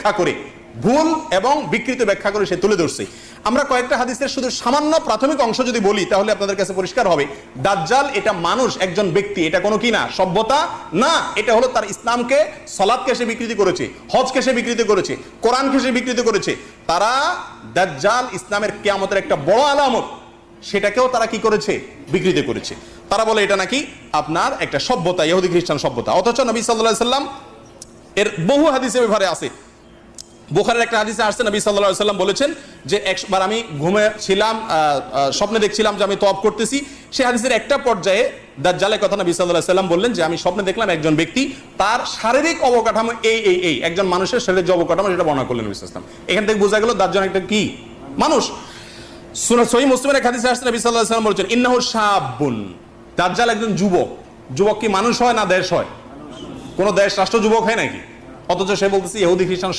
ব্যাখ্যা করে, ভুল এবং বিকৃত ব্যাখ্যা করে সে তুলে ধরছে। আমরা কয়েকটা হাদিসের শুধু সামান্য প্রাথমিক অংশ যদি বলি তাহলে আপনাদের কাছে পরিষ্কার হবে, দাজ্জাল এটা মানুষ, একজন ব্যক্তি, এটা কোনো কি না, সভ্যতা না। এটা হলো তার ইসলামকে, সালাতকে সে বিকৃতি করেছে, হজকে সে বিকৃতি করেছে, কোরআনকে সে বিকৃতি করেছে। তারা দাজ্জাল ইসলামের কিয়ামতের একটা বড় আলামত, সেটাকেও তারা কি করেছে, বিকৃতি করেছে। তারা বলে এটা নাকি আপনার একটা সভ্যতা, ইহুদি খ্রিস্টান সভ্যতা। অথচ নবী সাল্লাল্লাহু আলাইহি সাল্লাম এর বহু হাদিসে ব্যাপারে আছে। বুখারীর একটা হাদিসে আসছে, নবী সাল্লাল্লাহু আলাইহি সাল্লাম বলেছেন যে একবার আমি ঘুমে ছিলাম, স্বপ্নে দেখছিলাম যে আমি তওয়াফ করতেছি। সেই হাদিসের একটা পর্যায়ে দাজ্জালের কথা নবী সাল্লাল্লাহু আলাইহি সাল্লাম বললেন যে আমি স্বপ্নে দেখলাম একজন ব্যক্তি, তার শারীরিক অবকাঠামো এই একজন মানুষের শারীরিক অবকাঠামো, সেটা বর্ণনা করলেন নবী সাল্লাল্লাহু আলাইহি সাল্লাম। এখান থেকে বোঝা গেল দাজ্জাল একটা কি, মানুষ। সহিহ মুসলিমের এক হাদিসে আসছে, নবী সাল্লাল্লাহু আলাইহি সাল্লাম বলেছেন ইন্নাহু শাবুন, দাজ্জাল একজন যুবক। যুবক কি মানুষ হয় না দেশ হয়? কোন দেশ রাষ্ট্র যুবক হয় নাকি? অথচ সে বলতেছে ইহুদি খ্রিস্টান